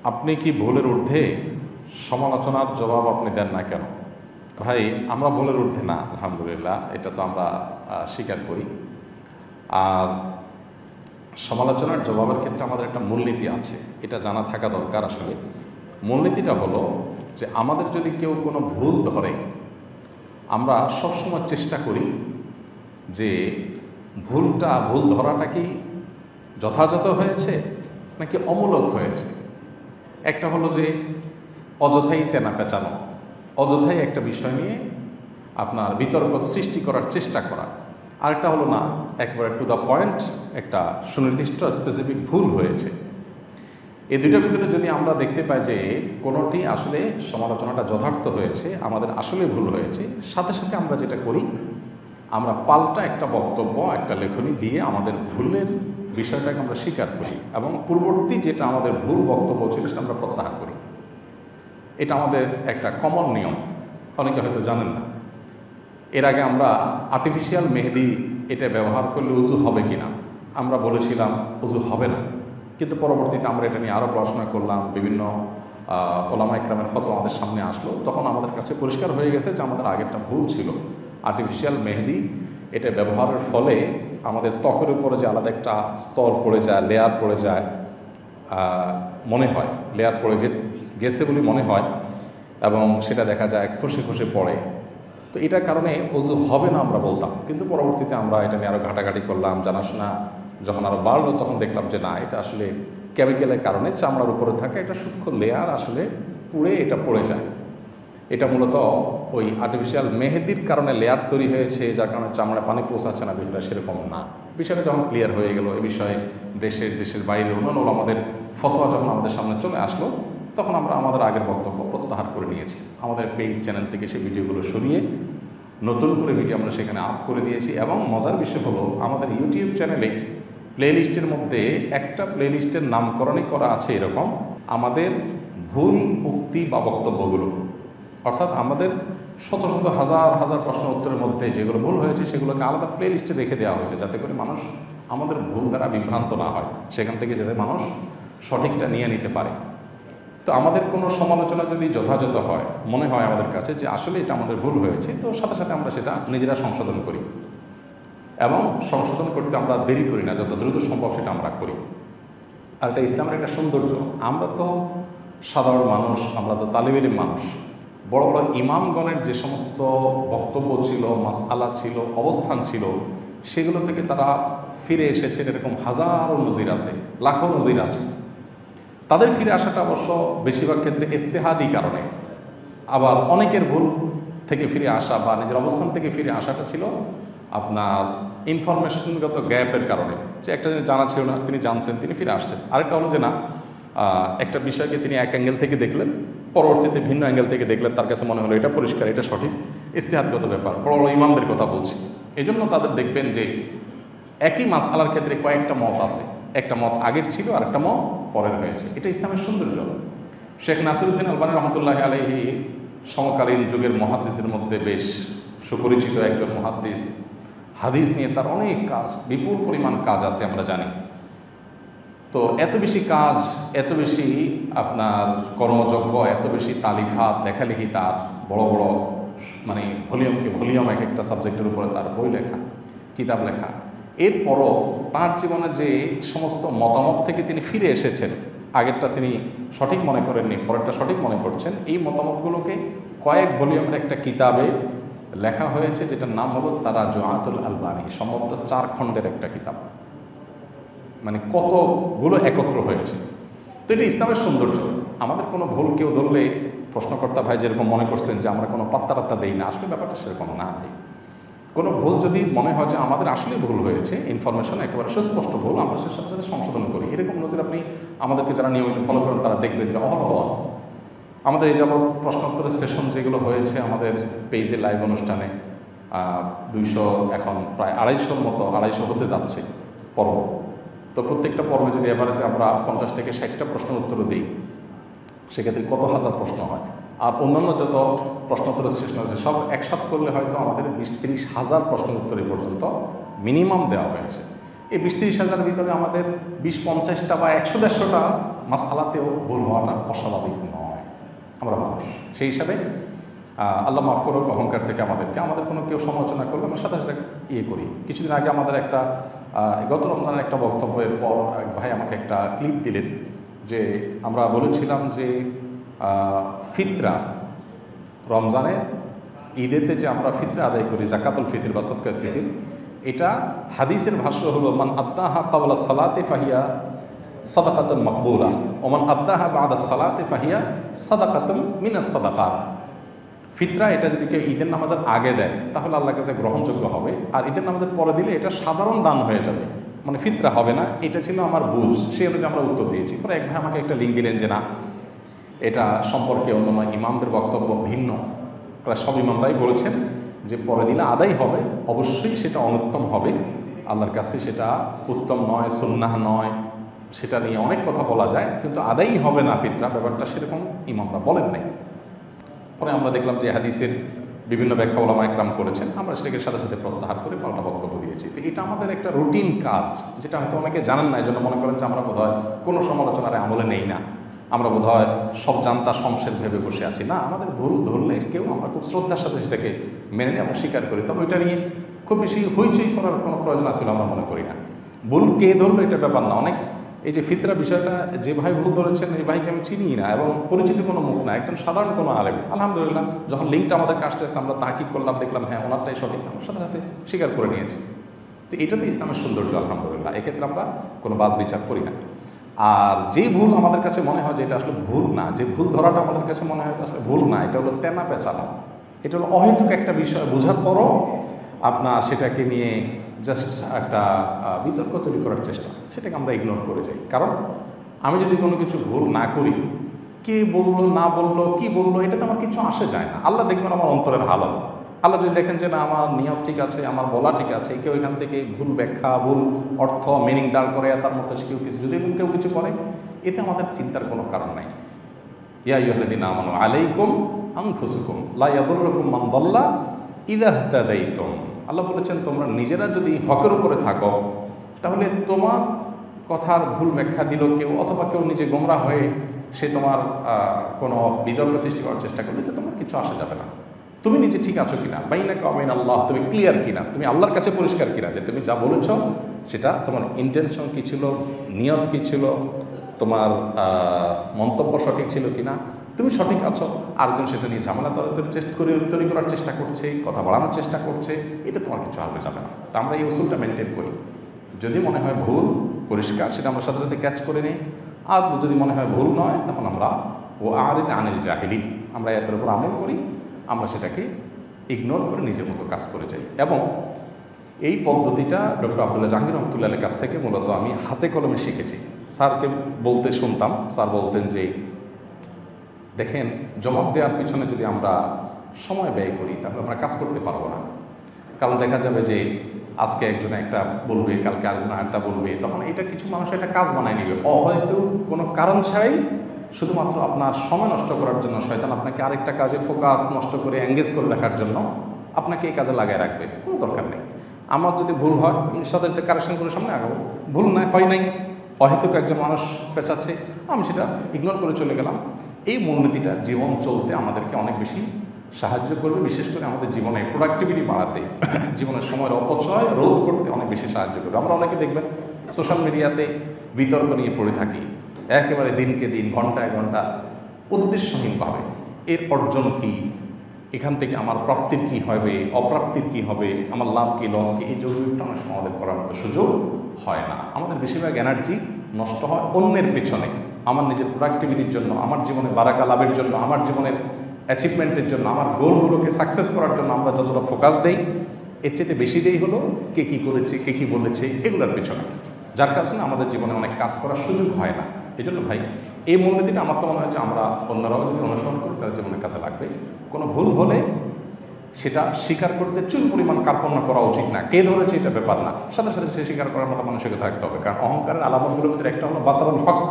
আপনি কি ভুলের ঊর্ধ্বে? সমালোচনার জবাব আপনি দেন না কেন? ভাই, আমরা ভুলের ঊর্ধ্বে না, আলহামদুলিল্লাহ, এটা তো আমরা স্বীকার করি। আর সমালোচনার জবাবের ক্ষেত্রে আমাদের একটা মূলনীতি আছে, এটা জানা থাকা দরকার। আসলে মূলনীতিটা হলো যে আমাদের যদি কেউ কোনো ভুল ধরে, আমরা সবসময় চেষ্টা করি যে ভুল ধরাটা কি যথাযথ হয়েছে নাকি অমূলক হয়েছে। একটা হলো যে অযথাই তেনা পেঁচানো, অযথাই একটা বিষয় নিয়ে আপনার বিতর্ক সৃষ্টি করার চেষ্টা করা। আরেকটা হলো না, একবারে টু দ্য পয়েন্ট একটা সুনির্দিষ্ট স্পেসিফিক ভুল হয়েছে। এই দুইটার ভিতরে যদি আমরা দেখতে পাই যে কোনোটি আসলে সমালোচনাটা যথার্থ হয়েছে, আমাদের আসলে ভুল হয়েছে, সাথে সাথে আমরা যেটা করি, আমরা পাল্টা একটা বক্তব্য, একটা লেখনী দিয়ে আমাদের ভুলের বিষয়টাকে আমরা স্বীকার করি এবং পূর্ববর্তী যেটা আমাদের ভুল বক্তব্য ছিল সেটা আমরা প্রত্যাহার করি। এটা আমাদের একটা কমন নিয়ম, অনেকে হয়তো জানেন না। এর আগে আমরা আর্টিফিশিয়াল মেহেদি এটা ব্যবহার করলে উজু হবে কি না আমরা বলেছিলাম উজু হবে না, কিন্তু পরবর্তীতে আমরা এটা নিয়ে আরও পড়াশোনা করলাম, বিভিন্ন ওলামা ইকরামের ফতোয়া আমাদের সামনে আসলো, তখন আমাদের কাছে পরিষ্কার হয়ে গেছে যে আমাদের আগেরটা ভুল ছিল। আর্টিফিশিয়াল মেহেদি এটা ব্যবহারের ফলে আমাদের ত্বকের উপরে যে আলাদা একটা স্তর পড়ে যায়, লেয়ার পড়ে যায়, মনে হয় লেয়ার পড়ে গেছে বলে মনে হয়, এবং সেটা দেখা যায় খসে খসে পড়ে। তো এটার কারণে ওযু হবে না আমরা বলতাম, কিন্তু পরবর্তীতে আমরা এটা নিয়ে আরও ঘাটাঘাটি করলাম, জানাশোনা যখন আরও বাড়লো তখন দেখলাম যে না, এটা আসলে কেমিক্যালের কারণে চামড়ার উপরে থাকা এটা সূক্ষ্ম লেয়ার আসলে পুড়ে এটা পড়ে যায়। এটা মূলত ওই আর্টিফিশিয়াল মেহেদির কারণে লেয়ার তৈরি হয়েছে, যার কারণে চামড়ায় পানি পৌঁছাচ্ছে না, বিষয়টা সেরকম না। বিষয়টা যখন ক্লিয়ার হয়ে গেল, এই বিষয়ে দেশের বাইরে অন্যান্য আমাদের ফতোয়া যখন আমাদের সামনে চলে আসলো, তখন আমরা আমাদের আগের বক্তব্য প্রত্যাহার করে নিয়েছি। আমাদের পেজ চ্যানেল থেকে সেই ভিডিওগুলো সরিয়ে নতুন করে ভিডিও আমরা সেখানে আপ করে দিয়েছি। এবং মজার বিষয় হলো, আমাদের ইউটিউব চ্যানেলে প্লেলিস্টের মধ্যে একটা প্লেলিস্টের নামকরণই করা আছে এরকম, আমাদের ভুল উক্তি বা বক্তব্যগুলো। অর্থাৎ আমাদের শত শত হাজার হাজার প্রশ্ন উত্তরের মধ্যে যেগুলো ভুল হয়েছে সেগুলোকে আলাদা প্লেলিস্টে রেখে দেওয়া হয়েছে, যাতে করে মানুষ আমাদের ভুল দ্বারা বিভ্রান্ত না হয়, সেখান থেকে যাতে মানুষ সঠিকটা নিয়ে নিতে পারে। তো আমাদের কোনো সমালোচনা যদি যথাযথ হয়, মনে হয় আমাদের কাছে যে আসলে এটা আমাদের ভুল হয়েছে, তো সাথে সাথে আমরা সেটা নিজেরা সংশোধন করি, এবং সংশোধন করতে আমরা দেরি করি না, যত দ্রুত সম্ভব সেটা আমরা করি। আর এটা ইসলামের একটা সৌন্দর্য। আমরা তো সাধারণ মানুষ, আমরা তো তালিব ইলম মানুষ। বড় বড় ইমামগণের যে সমস্ত বক্তব্য ছিল, মাসআলা ছিল, অবস্থান ছিল, সেগুলো থেকে তারা ফিরে এসেছেন, এরকম হাজারো নজির আছে, লাখো নজির আছে। তাদের ফিরে আসাটা অবশ্য বেশিরভাগ ক্ষেত্রে ইজতিহাদি কারণে, আবার অনেকের ভুল থেকে ফিরে আসা বা নিজের অবস্থান থেকে ফিরে আসাটা ছিল আপনার ইনফরমেশনগত গ্যাপের কারণে, যে একটা জিনিস জানা ছিল না, তিনি জানছেন, তিনি ফিরে আসছেন। আরেকটা হলো যে না, একটা বিষয়কে তিনি এক অ্যাঙ্গেল থেকে দেখলেন, পরবর্তীতে ভিন্ন অ্যাঙ্গেল থেকে দেখলেন, তার কাছে মনে হলো এটা পরিষ্কার, এটা সঠিক, ইজতিহাদগত ব্যাপার। বড় বড় ইমামদের কথা বলছি। এই জন্য তাদের দেখবেন যে একই মাসআলার ক্ষেত্রে কয়েকটা মত আছে, একটা মত আগের ছিল আর একটা মত পরের হয়েছে। এটা ইসলামের সৌন্দর্য। শেখ নাসিরউদ্দিন আলবানী রহমতুল্লাহ আলাইহি সমকালীন যুগের মুহাদ্দিসদের মধ্যে বেশ সুপরিচিত একজন মুহাদ্দিস। হাদিস নিয়ে তার অনেক কাজ, বিপুল পরিমাণ কাজ আছে আমরা জানি। তো এত বেশি কাজ, এত বেশি আপনার কর্মযজ্ঞ, এত বেশি তালিফাত, লেখালেখি, তার বড় বড় মানে ভলিউম এক একটা সাবজেক্টের উপরে তার বই লেখা, কিতাব লেখা। এরপরও তার জীবনে যে সমস্ত মতামত থেকে তিনি ফিরে এসেছেন, আগেরটা তিনি সঠিক মনে করেননি, পরেরটা সঠিক মনে করছেন, এই মতামতগুলোকে কয়েক ভলিউমের একটা কিতাবে লেখা হয়েছে, যেটার নাম হলো তারাজুআতুল আলবানী। সম্ভবত 4 খণ্ডের একটা কিতাব, মানে কতগুলো একত্র হয়েছে। তো এটা ইসলামের সৌন্দর্য। আমাদের কোনো ভুল কেউ ধরলে, প্রশ্নকর্তা ভাই যেরকম মনে করছেন যে আমরা কোনো পাত্তা দেই না, আসলে ব্যাপারটা সেরকম না। ভাই, কোনো ভুল যদি মনে হয় যে আমাদের আসলে ভুল হয়েছে, ইনফরমেশন একেবারে সুস্পষ্ট ভুল, আমরা সে সাথে সাথে সংশোধন করি। এরকম নজির আপনি আমাদেরকে যারা নিয়মিত ফলো করেন তারা দেখবেন যে অহরহ আমাদের এই যাবৎ প্রশ্নোত্তরের সেশন যেগুলো হয়েছে আমাদের পেজে লাইভ অনুষ্ঠানে, 200, এখন প্রায় 250 মতো, 250 হতে যাচ্ছে পর্ব। তো প্রত্যেকটা পর্বে যদি এভারেজে আমরা 50 থেকে 60টা প্রশ্নের উত্তর দিই, সেক্ষেত্রে কত হাজার প্রশ্ন হয়। আর অন্যান্য যত প্রশ্নোত্তরের সেশন আছে সব একসাথ করলে হয়তো আমাদের 20-30 হাজার প্রশ্নের উত্তর এই পর্যন্ত মিনিমাম দেওয়া হয়েছে। এই 20-30 হাজারের ভিতরে আমাদের 20-50টা বা 100-150টা মাসআলাতেও ভুল হওয়াটা অস্বাভাবিক নয়। আমরা মানুষ, সেই হিসাবে আল্লাহ মাফ করুক, অহংকার থেকে আমাদের কোনো কেউ সমালোচনা করলে আমরা সাথে সাথে করি। কিছুদিন আগে আমাদের একটা গত রমজানের একটা বক্তব্যের পর এক ভাই আমাকে একটা ক্লিপ দিলেন, যে আমরা বলেছিলাম যে ফিতরা রমজানের ঈদেতে যে আমরা ফিতরা আদায় করি, জাকাতুল ফিতর বা সদকাতুল ফিতর, এটা হাদিসের ভাষ্য হলো মান আদ্দাহা ক্বাবলা সালাতি ফাহিয়া সাদাকাতুন মাকবুলা ওয়া মান আদ্দাহা বা'দা সালাতি ফাহিয়া সাদাকাতুন মিনাস সাদাকাত। ফিতরা এটা যদি কেউ ঈদের নামাজের আগে দেয় তাহলে আল্লাহর কাছে গ্রহণযোগ্য হবে, আর ঈদের নামাজের পরে দিলে এটা সাধারণ দান হয়ে যাবে, মানে ফিতরা হবে না। এটা ছিল আমার বুঝ, সেই অনুযায়ী আমরা উত্তর দিয়েছি। পরে এক ভাই আমাকে একটা লিঙ্ক দিলেন যে না, এটা সম্পর্কে অন্যান্য ইমামদের বক্তব্য ভিন্ন। প্রায় সব ইমামরাই বলেছেন যে পরে দিলে আদায় হবে, অবশ্যই সেটা অনুত্তম হবে, আল্লাহর কাছে সেটা উত্তম নয়, সুন্নাহ নয়, সেটা নিয়ে অনেক কথা বলা যায়, কিন্তু আদায়ই হবে না ফিতরা, ব্যাপারটা সেরকম ইমামরা বলেন নাই। পরে আমরা দেখলাম যে হাদিসের বিভিন্ন ব্যাখ্যা ওলামা একরাম করেছেন, আমরা সেটাকে সাথে সাথে প্রত্যাহার করে পাল্টা বক্তব্য দিয়েছি। তো এটা আমাদের একটা রুটিন কাজ, যেটা হয়তো অনেকে জানেন না, এই জন্য মনে করেন যে আমরা বোধহয় কোনো সমালোচনার আমলে নেই না, আমরা বোধহয় সব জানতা শমশের ভেবে বসে আছি। না, আমাদের ভুল ধরলে কেউ আমরা খুব শ্রদ্ধার সাথে সেটাকে মেনে নিই এবং স্বীকার করি। তবে ওইটা নিয়ে খুব বেশি হইচই করার কোনো প্রয়োজন আছে বলে আমরা মনে করি না। ভুল কে ধরলো এটা ব্যাপার না। অনেক এই যে ফিতরা বিষয়টা যে ভাই ভুল ধরেছেন, এই ভাইকে আমি চিনি না এবং পরিচিত কোনো মুখ না, একজন সাধারণ কোনো আলেম। আলহামদুলিল্লাহ, যখন লিঙ্কটা আমাদের কাছে এসে আমরা তাহকিক করলাম, দেখলাম হ্যাঁ ওনারটাই সঠিক, আমরা সাথে সাথে স্বীকার করে নিয়েছি। তো এটা তো ইসলামের সৌন্দর্য, আলহামদুলিল্লাহ। এক্ষেত্রে আমরা কোনো বাজ বিচার করি না। আর যে ভুল আমাদের কাছে মনে হয় যে এটা আসলে ভুল না, যে ভুল ধরাটা আমাদের কাছে মনে হয় যে আসলে ভুল না, এটা হলো তেনা পেঁচানো, এটা হলো অহেতুক একটা বিষয় বোঝার পরও আপনার সেটাকে নিয়ে জাস্ট একটা বিতর্ক তৈরি করার চেষ্টা, সেটাকে আমরা ইগনোর করে যাই। কারণ আমি যদি কোনো কিছু ভুল না করি, কে বললো না বললো কি বললো এটাতে আমার কিছু আসে যায় না। আল্লাহ দেখবেন আমার অন্তরের হালত। আল্লাহ যদি দেখেন যে না আমার নিয়ত ঠিক আছে, আমার বলা ঠিক আছে, কেউ এখান থেকে ভুল ব্যাখ্যা, ভুল অর্থ, মিনিং দাঁড় করে তার মতো কেউ কিছু যদি কেউ কিছু করে, এতে আমাদের চিন্তার কোনো কারণ নাই। ইয়া আইয়ুহাল্লাযীনা আমানু আলাইকুম আনফুসাকুম লা ইয়াদুররুকুম মান দাল্লা ইযা ইহতাদাইতুম। আল্লাহ বলেছেন তোমরা নিজেরা যদি হকের উপরে থাকো, তাহলে তোমার কথার ভুল ব্যাখ্যা দিল কেউ, অথবা কেউ নিজে গোমরাহ হয়ে সে তোমার কোনো বিতর্ক সৃষ্টি করার চেষ্টা করলে তো তোমার কিছু আসা যাবে না। তুমি নিজে ঠিক আছো কিনা, বাইনাকা ওয়া বাইনা আল্লাহ, তুমি ক্লিয়ার কিনা, তুমি আল্লাহর কাছে পরিষ্কার কিনা যে তুমি যা বলেছ সেটা তোমার ইন্টেনশন কী ছিল, নিয়ত কী ছিল, তোমার মন্তব্য সঠিক ছিল কিনা, তুমি সঠিক আছো। আরেকজন সেটা নিয়ে ঝামেলা তৈরি করার চেষ্টা করছে, কথা বাড়ানোর চেষ্টা করছে, এটা তোমার কিছু হবে যাবে না। তা আমরা এই উসুলটা মেনটেন করি। যদি মনে হয় ভুল পরিষ্কার, সেটা আমরা সাথে সাথে ক্যাচ করে নিই। আর যদি মনে হয় ভুল নয়, তখন আমরা আরিদ আনিল জাহিলিন, আমরা এতের উপর আমল করি, আমরা সেটাকে ইগনোর করে নিজের মতো কাজ করে যাই। এবং এই পদ্ধতিটা ডক্টর আব্দুল্লাহ জাহাঙ্গীর রহমতুল্লাহের কাছ থেকে মূলত আমি হাতে কলমে শিখেছি। স্যারকে বলতে শুনতাম, স্যার বলতেন যে দেখেন, জবাব দেওয়ার পিছনে যদি আমরা সময় ব্যয় করি তাহলে আমরা কাজ করতে পারবো না। কারণ দেখা যাবে যে আজকে একজন একটা বলবে, কালকে আরেকজন আরেকটা বলবে, তখন এটা কিছু মানুষ একটা কাজ বানায় নেবে হয়তো কোনো কারণ ছাড়াই, শুধুমাত্র আপনার সময় নষ্ট করার জন্য। শয়তান আপনাকে আরেকটা কাজে ফোকাস নষ্ট করে এঙ্গেজ করে রাখার জন্য আপনাকে এই কাজে লাগায় রাখবে, কোনো দরকার নেই। আমার যদি ভুল হয় আমি সাথে একটা কারেকশন করে সামনে আগাবো, ভুল নাই হয় নাই, অহেতুক একজন মানুষ পেঁচাচ্ছে, আমি সেটা ইগনোর করে চলে গেলাম। এই মূলনীতিটা জীবন চলতে আমাদেরকে অনেক বেশি সাহায্য করবে, বিশেষ করে আমাদের জীবনে প্রোডাক্টিভিটি বাড়াতে, জীবনের সময়ের অপচয় রোধ করতে অনেক বেশি সাহায্য করবে। আমরা অনেকে দেখবেন সোশ্যাল মিডিয়াতে বিতর্ক নিয়ে পড়ে থাকি, একেবারে দিনকে দিন, ঘন্টায় ঘন্টা, উদ্দেশ্যহীনভাবে। এর অর্জন কি, এখান থেকে আমার প্রাপ্তির কি হবে, অপ্রাপ্তির কি হবে, আমার লাভ কি লস কি, এই যোগটা অনেক সময় আমাদের করার মতো সুযোগ হয় না। আমাদের বেশিরভাগ এনার্জি নষ্ট হয় অন্যের পেছনে, আমার নিজের প্রোডাক্টিভিটির জন্য, আমার জীবনে বারাকা লাভের জন্য, আমার জীবনের অ্যাচিভমেন্টের জন্য, আমার গোলগুলোকে সাকসেস করার জন্য আমরা যতটা ফোকাস দেই, এর চেয়ে বেশি দেই হলো কে কী করেছে, কে কী বলেছে, এগুলোর পেছনে, যার কারণে আমাদের জীবনে অনেক কাজ করার সুযোগ হয় না। এই জন্য ভাই, এই মূলনীতিটা আমার তো মনে হয় যে আমরা অন্যরাও যদি অনুসরণ করি তাদের জীবনের কাছে লাগবে। কোনো ভুল হলে সেটা স্বীকার করতে চুল পরিমাণ কার্পণ্য করা উচিত না। কে ধরেছে এটা ব্যাপার না, সাথে সাথে সে স্বীকার করার মতো মানসিকতা থাকতে হবে। কারণ অহংকারের আলামতগুলোর ভিতরে একটা হলো বাতারুল হক,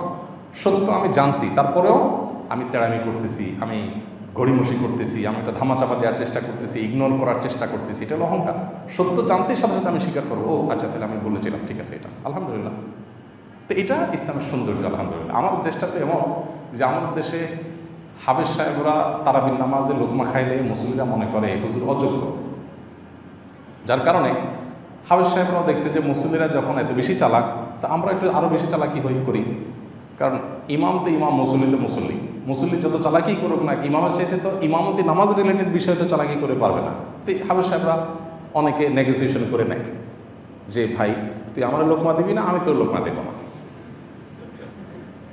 সত্য আমি জানছি তারপরেও আমি তেড়ামি করতেছি, আমি গড়িমসি করতেছি, আমি একটা ধামাচাপা দেওয়ার চেষ্টা করতেছি, ইগনোর করার চেষ্টা করতেছি, এটা হলো অহংকার। সত্য জানছি সাথে সাথে আমি স্বীকার করবো, ও আচ্ছা তাহলে আমি বলেছিলাম, ঠিক আছে, এটা আলহামদুলিল্লাহ। তো এটা ইসলামের সৌন্দর্য আলহামদুলিল্লাহ। আমাদের দেশটা তো এমন যে আমাদের দেশে হাফেজ সাহেবরা তারাবির নামাজে লোকমা খাইলে মুসলিমরা মনে করে হুজুর অযোগ্য, যার কারণে হাফেজ সাহেবরাও দেখছে যে মুসলিমরা যখন এত বেশি চালাক, তা আমরা একটু আরও বেশি চালাকি করি। কারণ ইমাম তো ইমাম, মুসল্লি তো মুসল্লি যত চালাকি করুক না, ইমামের চাইতে তো ইমামতি নামাজ রিলেটেড বিষয় তো চালাকি করে পারবে না। তো হাফেজ সাহেবরা অনেকে নেগোসিয়েশন করে নেয় যে ভাই তুই আমার লোকমা দিবি না, আমি তোর লোকমা দেবো না,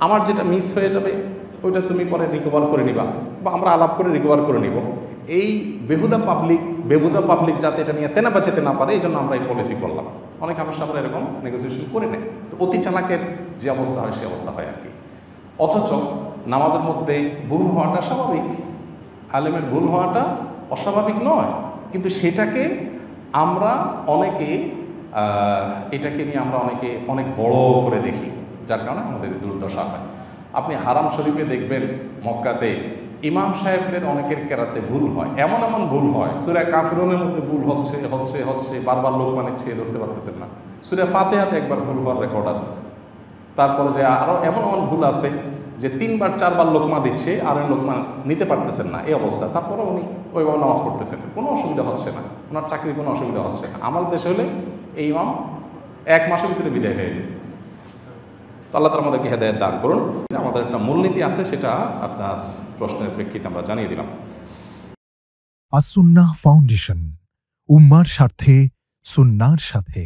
আমার যেটা মিস হয়ে যাবে ওইটা তুমি পরে রিকভার করে নিবা, বা আমরা আলাপ করে রিকভার করে নিব। এই বেহুদা পাবলিক যাতে এটা নিয়ে তেনা বাঁচাতে না পারে, এই জন্য আমরা এই পলিসি করলাম। অনেক হাফেজ সাহেবরা এরকম নেগোসিয়েশন করে নেয়। তো অতি চালাকের যে অবস্থা হয় সে অবস্থা হয় আর কি। অথচ নামাজের মধ্যে ভুল হওয়াটা স্বাভাবিক, আলেমের ভুল হওয়াটা অস্বাভাবিক নয়, কিন্তু সেটাকে আমরা অনেকে এটাকে নিয়ে আমরা অনেক বড় করে দেখি, যার কারণে আমাদের দুর্দশা হয়। আপনি হারাম শরীফে দেখবেন মক্কাতে ইমাম সাহেবদের অনেকের কেরাতে ভুল হয়, এমন ভুল হয়, সূরা কাফিরুনের মধ্যে ভুল হচ্ছে বারবার লোকমা নিচ্ছে, ধরতে পারতেছেন না। সূরা ফাতিহাতে একবার ভুল হওয়ার রেকর্ড আছে। তারপরে যে আরও এমন ভুল আছে যে 3বার 4বার লোকমা দিচ্ছে আর লোকমা নিতে পারতেছেন না, এই অবস্থা। তারপরে উনি ওইভাবে নামাজ পড়তেছেন, কোনো অসুবিধা হচ্ছে না, ওনার চাকরির কোনো অসুবিধা হচ্ছে না। আমাদের দেশে হলে এই ইমাম 1 মাসের ভিতরে বিদায় হয়ে যেত। তো আল্লাহ তাআলা আমাদেরকে হেদায়েত দান করুন। আমাদের একটা মূলনীতি আছে, সেটা আপনার প্রশ্নের প্রেক্ষিতে আমরা জানিয়ে দিলাম। আস-সুন্নাহ ফাউন্ডেশন, উম্মার স্বার্থে সুন্নাহর সাথে।